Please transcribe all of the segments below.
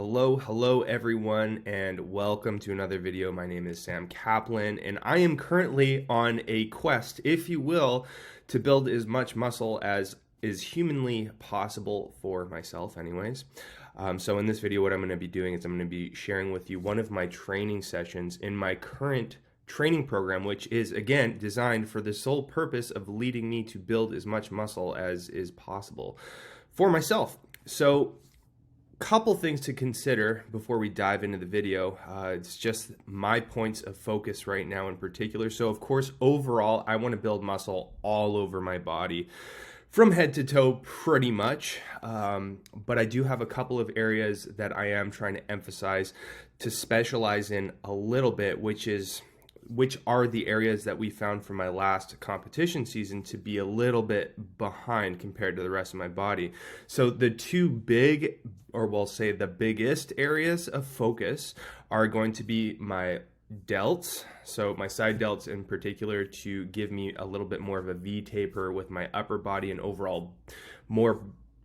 Hello everyone, and welcome to another video. My name is Sam Kaplan, and I am currently on a quest, if you will, to build as much muscle as is humanly possible for myself anyways. So in this video, what I'm going to be doing is I'm going to be sharing with you one of my training sessions in my current training program, which is again designed for the sole purpose of leading me to build as much muscle as is possible for myself. So couple things to consider before we dive into the video. It's just my points of focus right now in particular. So of course, overall, I want to build muscle all over my body from head to toe pretty much. But I do have a couple of areas that I am trying to emphasize to specialize in a little bit, which are the areas that we found from my last competition season to be a little bit behind compared to the rest of my body. So the two big, or we'll say the biggest areas of focus are going to be my delts. So my side delts in particular, to give me a little bit more of a V taper with my upper body and overall more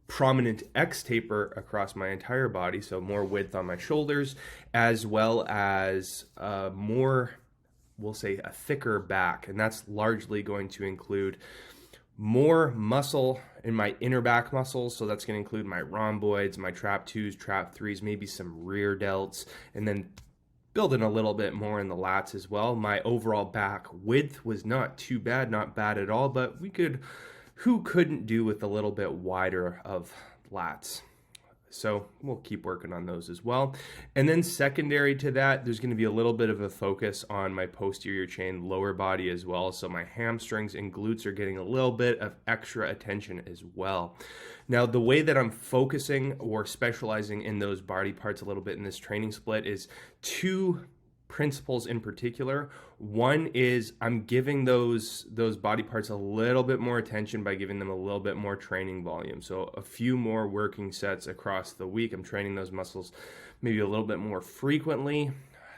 prominent X taper across my entire body. So more width on my shoulders, as well as we'll say a thicker back, and that's largely going to include more muscle in my inner back muscles. So that's going to include my rhomboids, my trap 2s, trap 3s, maybe some rear delts, and then building a little bit more in the lats as well. My overall back width was not too bad, not bad at all, but who couldn't do with a little bit wider of lats? So we'll keep working on those as well. And then secondary to that, there's going to be a little bit of a focus on my posterior chain lower body as well. So my hamstrings and glutes are getting a little bit of extra attention as well. Now, the way that I'm focusing or specializing in those body parts a little bit in this training split is two principles in particular. One is I'm giving those body parts a little bit more attention by giving them a little bit more training volume. So a few more working sets across the week. I'm training those muscles maybe a little bit more frequently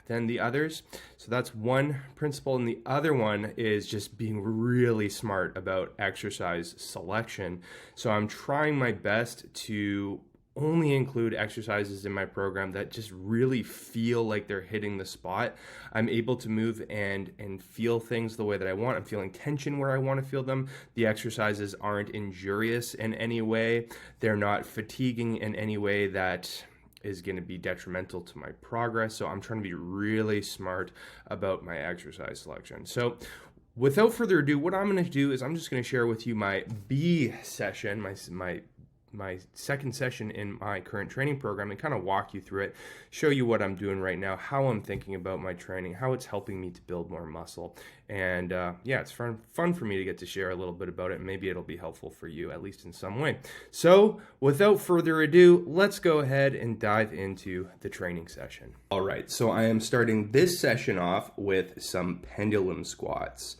than the others. So that's one principle. And the other one is just being really smart about exercise selection. So I'm trying my best to only include exercises in my program that just really feel like they're hitting the spot. I'm able to move and feel things the way that I want. I'm feeling tension where I want to feel them. The exercises aren't injurious in any way. They're not fatiguing in any way that is going to be detrimental to my progress. So I'm trying to be really smart about my exercise selection. So without further ado, what I'm going to do is I'm just going to share with you my B session, my second session in my current training program, and kind of walk you through it, show you what I'm doing right now, how I'm thinking about my training, how it's helping me to build more muscle. And yeah, it's fun for me to get to share a little bit about it, and maybe it'll be helpful for you, at least in some way. So without further ado, let's go ahead and dive into the training session. All right, so I am starting this session off with some pendulum squats.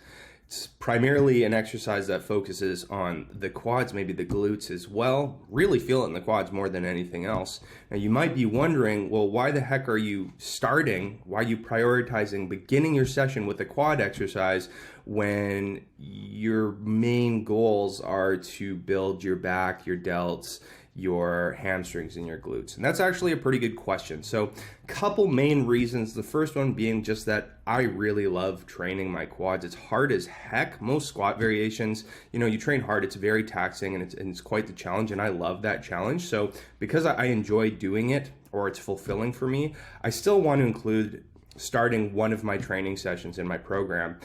It's primarily an exercise that focuses on the quads, maybe the glutes as well. Really feel it in the quads more than anything else. Now you might be wondering, well, why the heck are you why are you prioritizing beginning your session with a quad exercise when your main goals are to build your back, your delts, your hamstrings, and your glutes? And that's actually a pretty good question. So couple main reasons. The first one being just that I really love training my quads. It's hard as heck. Most squat variations, you train hard, it's very taxing, and it's quite the challenge, and I love that challenge. So because I enjoy doing it, or it's fulfilling for me, I still want to include starting one of my training sessions in my program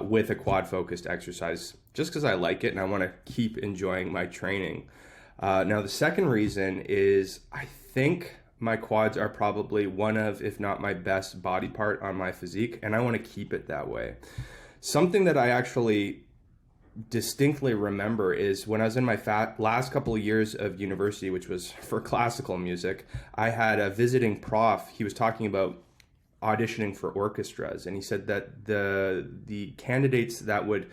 with a quad focused exercise, just because I like it and I want to keep enjoying my training. Now, the second reason is I think my quads are probably one of, if not my best body part on my physique, and I want to keep it that way. Something that I actually distinctly remember is when I was in my last couple of years of university, which was for classical music, I had a visiting prof. He was talking about auditioning for orchestras, and he said that the candidates that would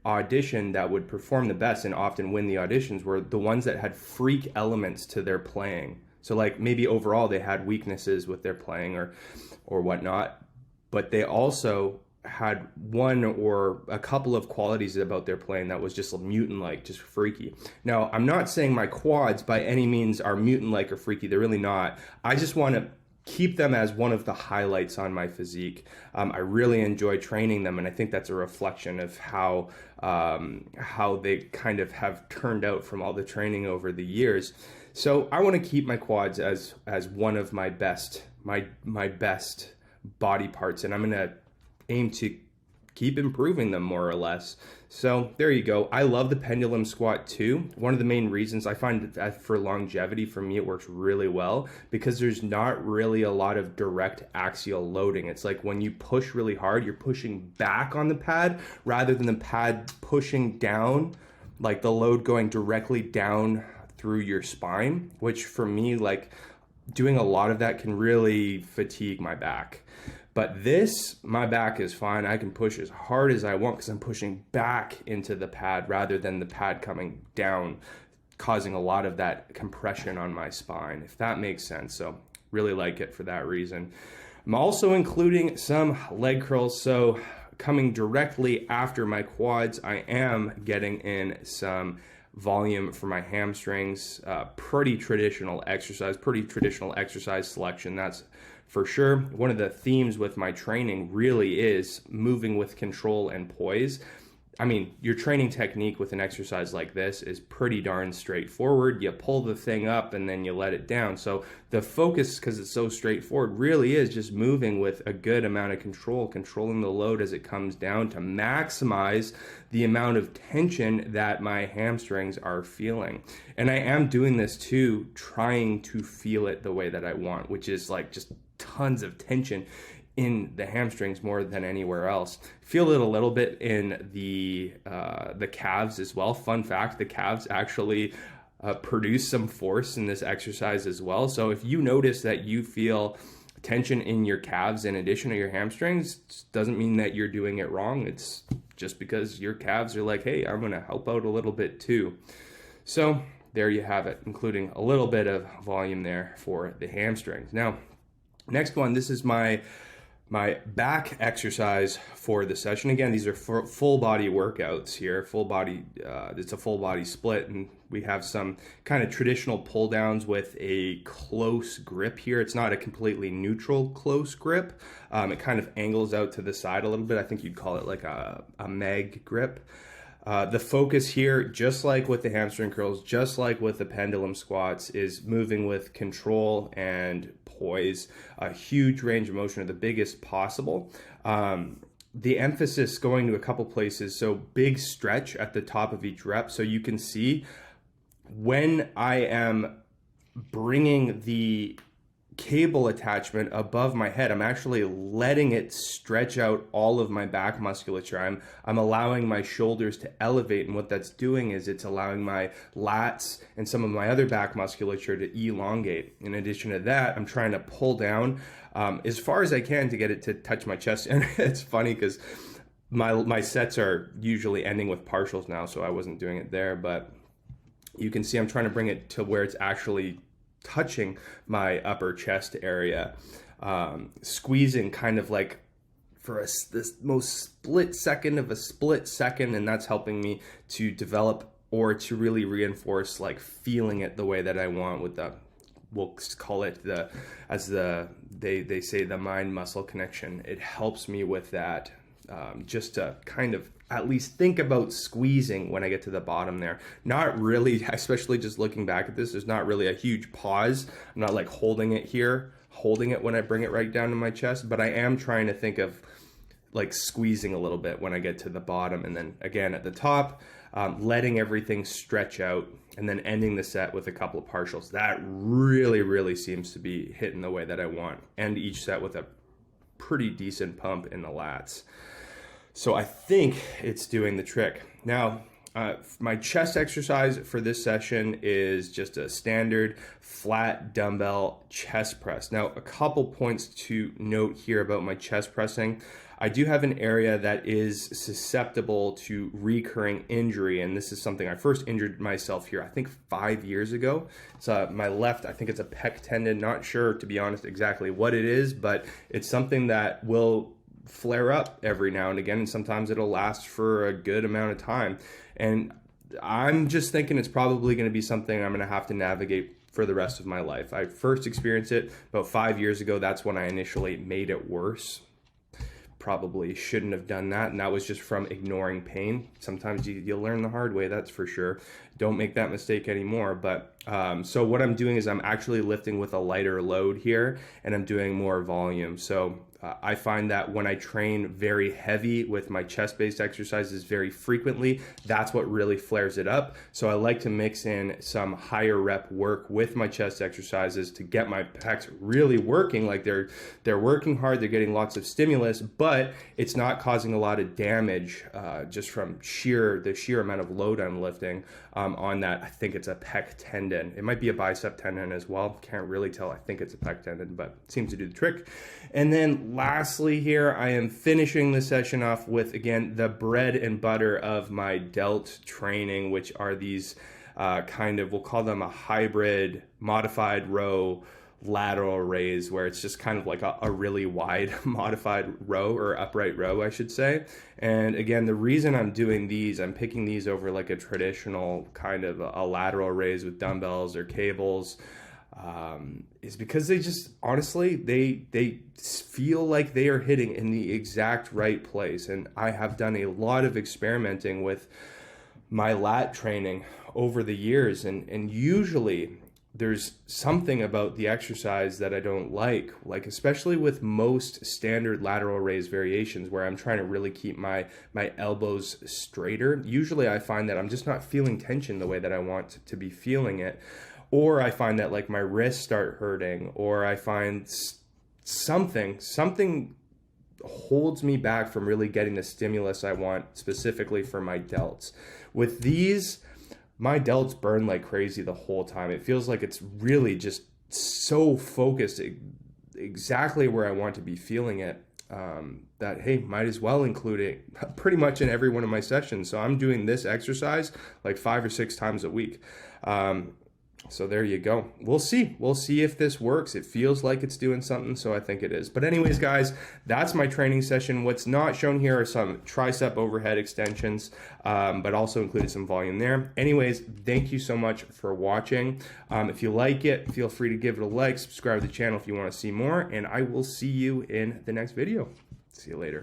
audition, that would perform the best and often win the auditions, were the ones that had freak elements to their playing. So like maybe overall they had weaknesses with their playing or whatnot, but they also had one or a couple of qualities about their plane that was just mutant-like, just freaky. Now, I'm not saying my quads by any means are mutant-like or freaky. They're really not. I just want to keep them as one of the highlights on my physique. I really enjoy training them, and I think that's a reflection of how they kind of have turned out from all the training over the years. So I want to keep my quads as one of my best best body parts, and I'm gonna aim to keep improving them more or less. So there you go. I love the pendulum squat too. One of the main reasons I find that for longevity, for me, it works really well because there's not really a lot of direct axial loading. It's like when you push really hard, you're pushing back on the pad rather than the pad pushing down, like the load going directly down through your spine, which for me, like doing a lot of that can really fatigue my back. But this, my back is fine. I can push as hard as I want because I'm pushing back into the pad rather than the pad coming down, causing a lot of that compression on my spine, if that makes sense. So really like it for that reason. I'm also including some leg curls. So coming directly after my quads, I am getting in some volume for my hamstrings. Pretty traditional exercise selection, that's for sure. One of the themes with my training really is moving with control and poise. I mean, your training technique with an exercise like this is pretty darn straightforward. You pull the thing up and then you let it down. So the focus, because it's so straightforward, really is just moving with a good amount of control, controlling the load as it comes down to maximize the amount of tension that my hamstrings are feeling. And I am doing this too, trying to feel it the way that I want, which is like just tons of tension in the hamstrings more than anywhere else. Feel it a little bit in the calves as well. Fun fact, the calves actually produce some force in this exercise as well. So if you notice that you feel tension in your calves in addition to your hamstrings, doesn't mean that you're doing it wrong. It's just because your calves are like, hey, I'm gonna help out a little bit too. So there you have it, including a little bit of volume there for the hamstrings. Now, next one, this is my back exercise for the session. Again, these are full body workouts here, full body, it's a full body split, and we have some kind of traditional pull downs with a close grip here. It's not a completely neutral close grip. It kind of angles out to the side a little bit. I think you'd call it like a mag grip. The focus here, just like with the hamstring curls, just like with the pendulum squats, is moving with control and poise, a huge range of motion, or the biggest possible. The emphasis going to a couple places, so big stretch at the top of each rep, so you can see when I am bringing the cable attachment above my head, I'm actually letting it stretch out all of my back musculature. I'm allowing my shoulders to elevate, and what that's doing is it's allowing my lats and some of my other back musculature to elongate. In addition to that, I'm trying to pull down as far as I can to get it to touch my chest. And it's funny because my sets are usually ending with partials now, so I wasn't doing it there, but you can see I'm trying to bring it to where it's actually touching my upper chest area, squeezing kind of like for this most split second of a split second, and that's helping me to develop or to really reinforce like feeling it the way that I want with the, we'll call it they say the mind muscle connection. It helps me with that, just to kind of at least think about squeezing when I get to the bottom there. Not really, especially just looking back at this, there's not really a huge pause. I'm not like holding it here, holding it when I bring it right down to my chest, but I am trying to think of like squeezing a little bit when I get to the bottom, and then again at the top, letting everything stretch out, and then ending the set with a couple of partials. That really seems to be hitting the way that I want. End each set with a pretty decent pump in the lats. So I think it's doing the trick. Now, my chest exercise for this session is just a standard flat dumbbell chest press. Now, a couple points to note here about my chest pressing. I do have an area that is susceptible to recurring injury, and this is something I first injured myself here, I think 5 years ago. It's my left, I think it's a pec tendon, not sure, to be honest, exactly what it is, but it's something that will flare up every now and again, and sometimes it'll last for a good amount of time. And I'm just thinking it's probably going to be something I'm going to have to navigate for the rest of my life. I first experienced it about 5 years ago. That's when I initially made it worse. Probably shouldn't have done that, and that was just from ignoring pain. Sometimes you'll learn the hard way, that's for sure. Don't make that mistake anymore. But so what I'm doing is I'm actually lifting with a lighter load here, and I'm doing more volume. So I find that when I train very heavy with my chest-based exercises very frequently, that's what really flares it up. So I like to mix in some higher rep work with my chest exercises to get my pecs really working. Like they're working hard, they're getting lots of stimulus, but it's not causing a lot of damage just from the sheer amount of load I'm lifting on that. I think it's a pec tendon. It might be a bicep tendon as well. Can't really tell. I think it's a pec tendon, but it seems to do the trick. And then lastly here, I am finishing the session off with, again, the bread and butter of my delt training, which are these we'll call them a hybrid modified row lateral raise, where it's just kind of like a really wide modified row, or upright row, I should say. And again, the reason I'm doing these, I'm picking these over like a traditional kind of a lateral raise with dumbbells or cables, is because they just, honestly, they feel like they are hitting in the exact right place. And I have done a lot of experimenting with my lat training over the years, and usually there's something about the exercise that I don't like especially with most standard lateral raise variations where I'm trying to really keep my elbows straighter. Usually I find that I'm just not feeling tension the way that I want to be feeling it. Or I find that like my wrists start hurting, or I find something holds me back from really getting the stimulus I want specifically for my delts. With these, my delts burn like crazy the whole time. It feels like it's really just so focused exactly where I want to be feeling it, that, hey, might as well include it pretty much in every one of my sessions. So I'm doing this exercise like 5 or 6 times a week. So there you go. We'll see if this works. It feels like it's doing something, so I think it is. But anyways, guys, that's my training session. What's not shown here are some tricep overhead extensions, but also included some volume there. Anyways, thank you so much for watching. If you like it, feel free to give it a like, subscribe to the channel if you want to see more, and I will see you in the next video. See you later.